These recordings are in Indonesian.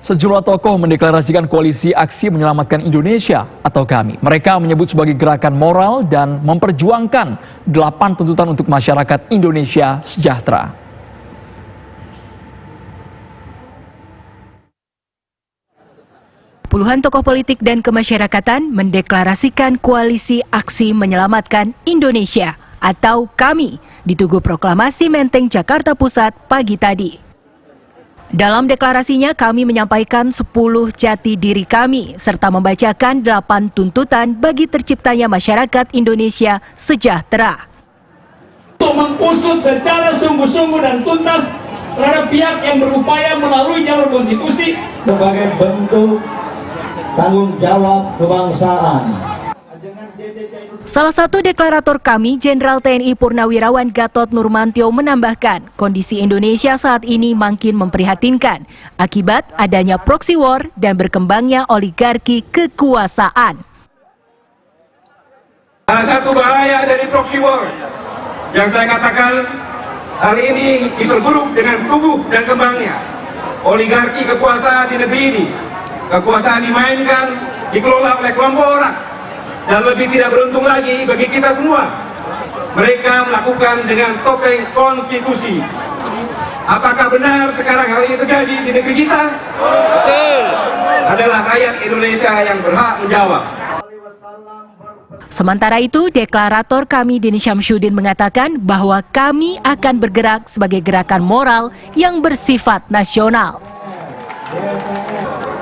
Sejumlah tokoh mendeklarasikan koalisi aksi menyelamatkan Indonesia atau KAMI. Mereka menyebut sebagai gerakan moral dan memperjuangkan 8 tuntutan untuk masyarakat Indonesia sejahtera. Puluhan tokoh politik dan kemasyarakatan mendeklarasikan koalisi aksi menyelamatkan Indonesia atau KAMI di Tugu Proklamasi Menteng, Jakarta Pusat pagi tadi. Dalam deklarasinya, kami menyampaikan 10 jati diri kami, serta membacakan 8 tuntutan bagi terciptanya masyarakat Indonesia sejahtera. Untuk mengusut secara sungguh-sungguh dan tuntas terhadap pihak yang berupaya melalui jalur konstitusi sebagai bentuk tanggung jawab kebangsaan. Salah satu deklarator kami, Jenderal TNI Purnawirawan Gatot Nurmantio menambahkan, kondisi Indonesia saat ini makin memprihatinkan akibat adanya proxy war dan berkembangnya oligarki kekuasaan. Salah satu bahaya dari proxy war yang saya katakan hal ini diperburuk dengan tumbuh dan kembangnya oligarki kekuasaan di negeri ini. Kekuasaan dimainkan, dikelola oleh kelompok orang. Dan lebih tidak beruntung lagi bagi kita semua, mereka melakukan dengan topeng konstitusi. Apakah benar sekarang hal ini terjadi di negeri kita? Betul. Adalah rakyat Indonesia yang berhak menjawab. Sementara itu, deklarator kami Dini Syamsuddin mengatakan bahwa kami akan bergerak sebagai gerakan moral yang bersifat nasional.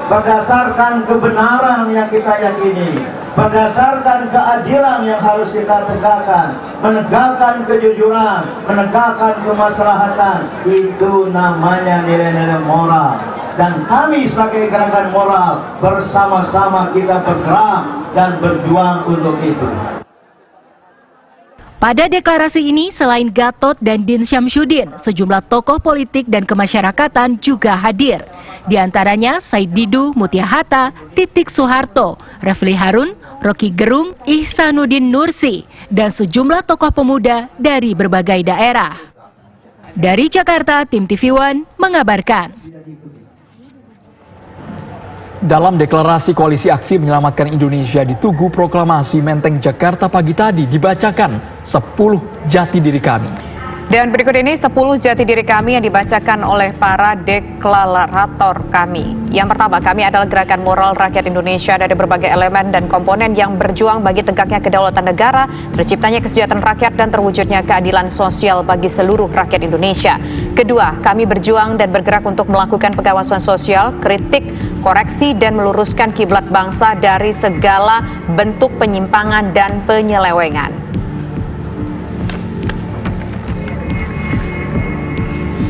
Berdasarkan kebenaran yang kita yakini, berdasarkan keadilan yang harus kita tegakkan, menegakkan kejujuran, menegakkan kemaslahatan, itu namanya nilai-nilai moral. Dan kami sebagai gerakan moral bersama-sama kita bergerak dan berjuang untuk itu. Pada deklarasi ini, selain Gatot dan Din Syamsuddin, sejumlah tokoh politik dan kemasyarakatan juga hadir. Di antaranya Said Didu, Mutia Hatta, Titik Soeharto, Refli Harun, Rocky Gerung, Ihsanuddin Nursi, dan sejumlah tokoh pemuda dari berbagai daerah. Dari Jakarta, Tim TV One mengabarkan. Dalam deklarasi koalisi aksi menyelamatkan Indonesia di Tugu Proklamasi Menteng, Jakarta pagi tadi dibacakan 10 jati diri kami. Dan berikut ini 10 jati diri kami yang dibacakan oleh para deklarator kami. Yang pertama, kami adalah gerakan moral rakyat Indonesia dari berbagai elemen dan komponen yang berjuang bagi tegaknya kedaulatan negara, terciptanya kesejahteraan rakyat dan terwujudnya keadilan sosial bagi seluruh rakyat Indonesia. Kedua, kami berjuang dan bergerak untuk melakukan pengawasan sosial, kritik, koreksi dan meluruskan kiblat bangsa dari segala bentuk penyimpangan dan penyelewengan.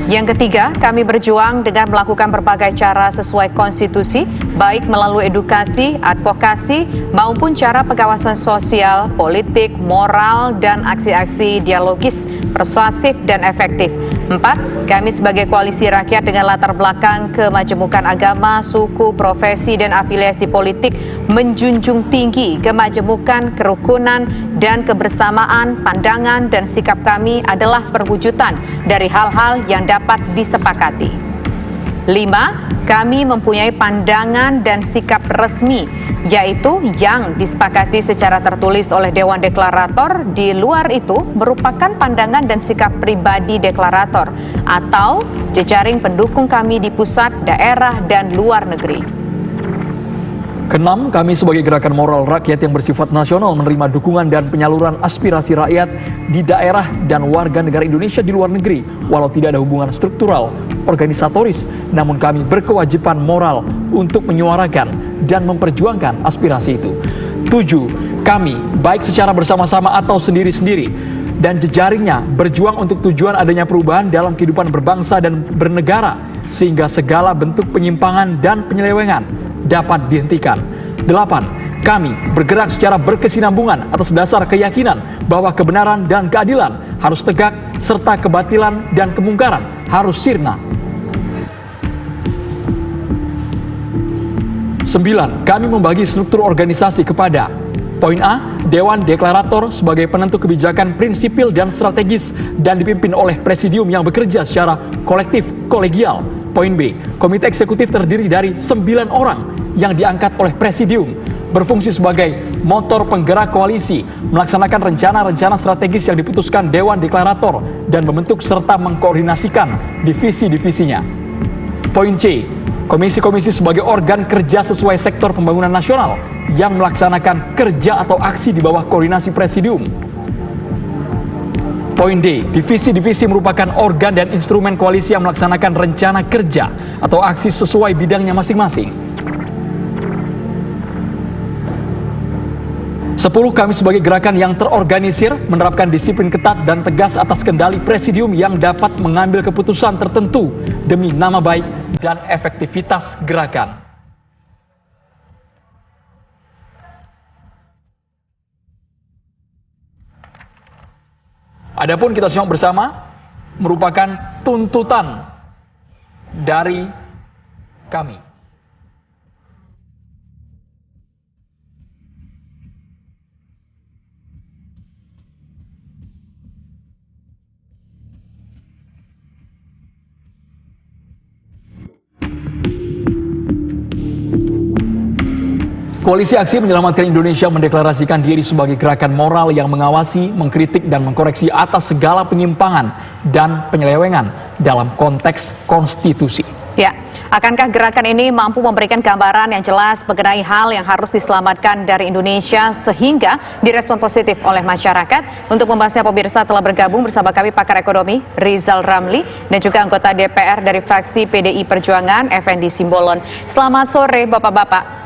Yang ketiga, kami berjuang dengan melakukan berbagai cara sesuai konstitusi, baik melalui edukasi, advokasi, maupun cara pengawasan sosial, politik, moral, dan aksi-aksi dialogis, persuasif, dan efektif. 4. Kami sebagai koalisi rakyat dengan latar belakang kemajemukan agama, suku, profesi, dan afiliasi politik menjunjung tinggi kemajemukan, kerukunan, dan kebersamaan. Pandangan dan sikap kami adalah perwujudan dari hal-hal yang dapat disepakati. 5. Kami mempunyai pandangan dan sikap resmi, yaitu yang disepakati secara tertulis oleh Dewan Deklarator. Di luar itu merupakan pandangan dan sikap pribadi deklarator atau jejaring pendukung kami di pusat, daerah, dan luar negeri. Keenam, kami sebagai gerakan moral rakyat yang bersifat nasional menerima dukungan dan penyaluran aspirasi rakyat di daerah dan warga negara Indonesia di luar negeri, walau tidak ada hubungan struktural, organisatoris, namun kami berkewajiban moral untuk menyuarakan dan memperjuangkan aspirasi itu. 7. Kami, baik secara bersama-sama atau sendiri-sendiri, dan jejaringnya berjuang untuk tujuan adanya perubahan dalam kehidupan berbangsa dan bernegara, sehingga segala bentuk penyimpangan dan penyelewengan dapat dihentikan. 8. Kami bergerak secara berkesinambungan atas dasar keyakinan bahwa kebenaran dan keadilan harus tegak, serta kebatilan dan kemungkaran harus sirna. 9. Kami membagi struktur organisasi kepada: poin A, Dewan Deklarator sebagai penentu kebijakan prinsipil dan strategis dan dipimpin oleh presidium yang bekerja secara kolektif, kolegial. Poin B, komite eksekutif terdiri dari 9 orang yang diangkat oleh presidium, berfungsi sebagai motor penggerak koalisi, melaksanakan rencana-rencana strategis yang diputuskan Dewan Deklarator, dan membentuk serta mengkoordinasikan divisi-divisinya. Poin C, komisi-komisi sebagai organ kerja sesuai sektor pembangunan nasional yang melaksanakan kerja atau aksi di bawah koordinasi presidium. Poin D, divisi-divisi merupakan organ dan instrumen koalisi yang melaksanakan rencana kerja atau aksi sesuai bidangnya masing-masing. 10, kami sebagai gerakan yang terorganisir menerapkan disiplin ketat dan tegas atas kendali presidium yang dapat mengambil keputusan tertentu demi nama baik dan efektivitas gerakan. Adapun kita simak bersama merupakan tuntutan dari kami. Koalisi Aksi Menyelamatkan Indonesia mendeklarasikan diri sebagai gerakan moral yang mengawasi, mengkritik, dan mengkoreksi atas segala penyimpangan dan penyelewengan dalam konteks konstitusi. Ya, akankah gerakan ini mampu memberikan gambaran yang jelas mengenai hal yang harus diselamatkan dari Indonesia sehingga direspon positif oleh masyarakat? Untuk membahasnya, pemirsa, telah bergabung bersama kami pakar ekonomi Rizal Ramli dan juga anggota DPR dari fraksi PDI Perjuangan Effendi Simbolon. Selamat sore, Bapak-bapak.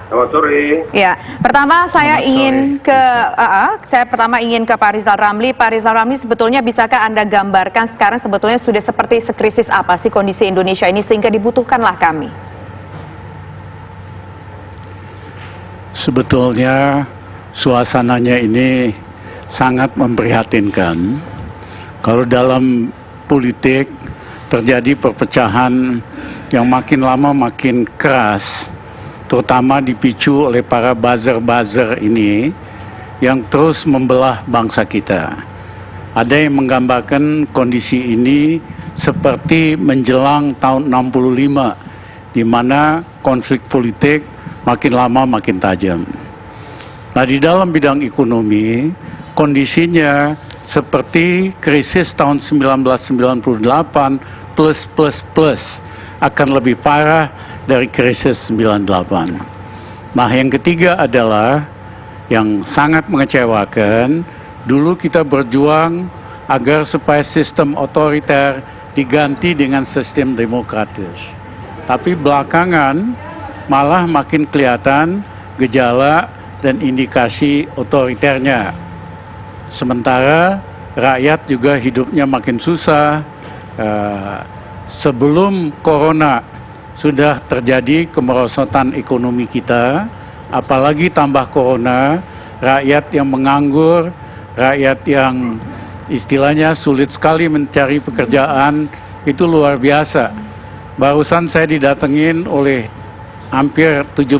Selamat sore. Ya, pertama saya ingin ke Pak Rizal Ramli. Pak Rizal Ramli, sebetulnya bisakah Anda gambarkan sekarang sebetulnya sudah seperti sekrisis apa sih kondisi Indonesia ini sehingga dibutuhkanlah kami? Sebetulnya suasananya ini sangat memprihatinkan. Kalau dalam politik terjadi perpecahan yang makin lama makin keras, terutama dipicu oleh para buzzer-buzzer ini yang terus membelah bangsa kita. Ada yang menggambarkan kondisi ini seperti menjelang tahun 65, di mana konflik politik makin lama makin tajam. Nah, di dalam bidang ekonomi, kondisinya seperti krisis tahun 1998 plus akan lebih parah dari krisis 98. Nah, yang ketiga adalah yang sangat mengecewakan, dulu kita berjuang agar supaya sistem otoriter diganti dengan sistem demokratis. Tapi belakangan malah makin kelihatan gejala dan indikasi otoriternya. Sementara rakyat juga hidupnya makin susah. Sebelum corona sudah terjadi kemerosotan ekonomi kita, apalagi tambah corona, rakyat yang menganggur, rakyat yang istilahnya sulit sekali mencari pekerjaan, itu luar biasa. Barusan saya didatengin oleh hampir 17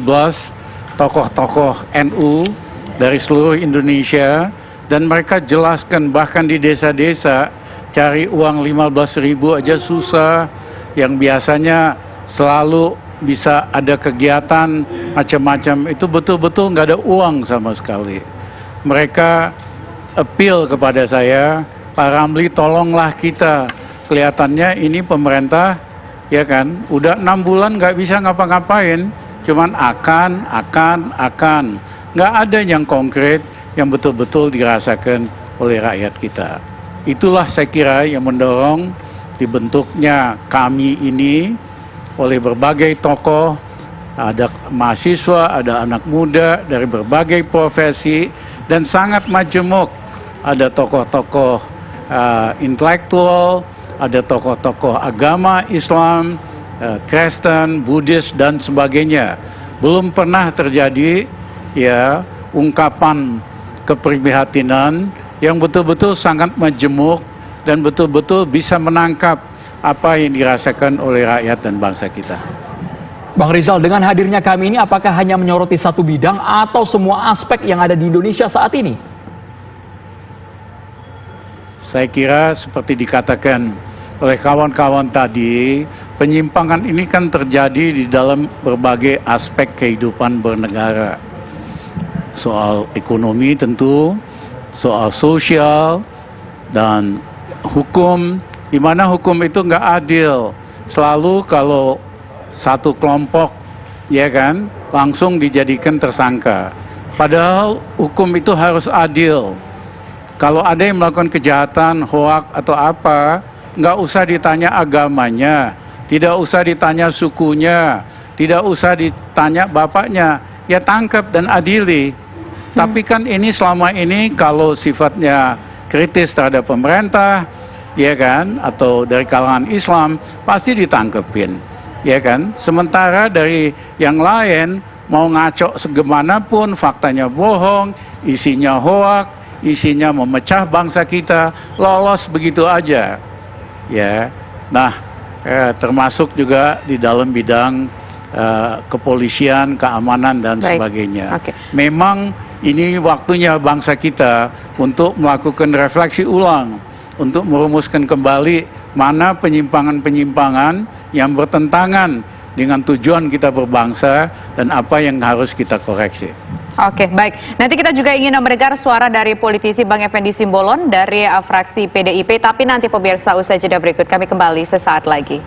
tokoh-tokoh NU dari seluruh Indonesia, dan mereka jelaskan bahkan di desa-desa cari uang 15.000 aja susah, yang biasanya selalu bisa ada kegiatan macam-macam, itu betul-betul nggak ada uang sama sekali. Mereka appeal kepada saya, Pak Ramli, tolonglah kita. Kelihatannya ini pemerintah, ya kan, udah 6 bulan nggak bisa ngapa-ngapain, cuman akan. Nggak ada yang konkret yang betul-betul dirasakan oleh rakyat kita. Itulah saya kira yang mendorong dibentuknya kami ini oleh berbagai tokoh, ada mahasiswa, ada anak muda dari berbagai profesi, dan sangat majemuk. Ada tokoh-tokoh intelektual, ada tokoh-tokoh agama Islam, Kristen, Buddhis, dan sebagainya. Belum pernah terjadi ya ungkapan keprihatinan yang betul-betul sangat majemuk dan betul-betul bisa menangkap apa yang dirasakan oleh rakyat dan bangsa kita. Bang Rizal, dengan hadirnya kami ini apakah hanya menyoroti satu bidang atau semua aspek yang ada di Indonesia saat ini? Saya kira seperti dikatakan oleh kawan-kawan tadi, penyimpangan ini kan terjadi di dalam berbagai aspek kehidupan bernegara. Soal ekonomi tentu, soal sosial, dan hukum, di mana hukum itu nggak adil. Selalu kalau satu kelompok, ya kan, langsung dijadikan tersangka. Padahal hukum itu harus adil. Kalau ada yang melakukan kejahatan, hoak atau apa, nggak usah ditanya agamanya, tidak usah ditanya sukunya, tidak usah ditanya bapaknya, ya tangkap dan adili. Tapi kan ini selama ini kalau sifatnya kritis terhadap pemerintah, ya kan, atau dari kalangan Islam, pasti ditangkepin, ya kan. Sementara dari yang lain mau ngaco segimanapun, faktanya bohong, isinya hoak, isinya memecah bangsa kita, lolos begitu aja, ya. Nah, termasuk juga di dalam bidang kepolisian, keamanan dan sebagainya. Memang ini waktunya bangsa kita untuk melakukan refleksi ulang, untuk merumuskan kembali mana penyimpangan-penyimpangan yang bertentangan dengan tujuan kita berbangsa dan apa yang harus kita koreksi. Oke, baik. Nanti kita juga ingin mendengar suara dari politisi Bang Effendi Simbolon dari fraksi PDIP, tapi nanti pemirsa usai jeda berikut kami kembali sesaat lagi.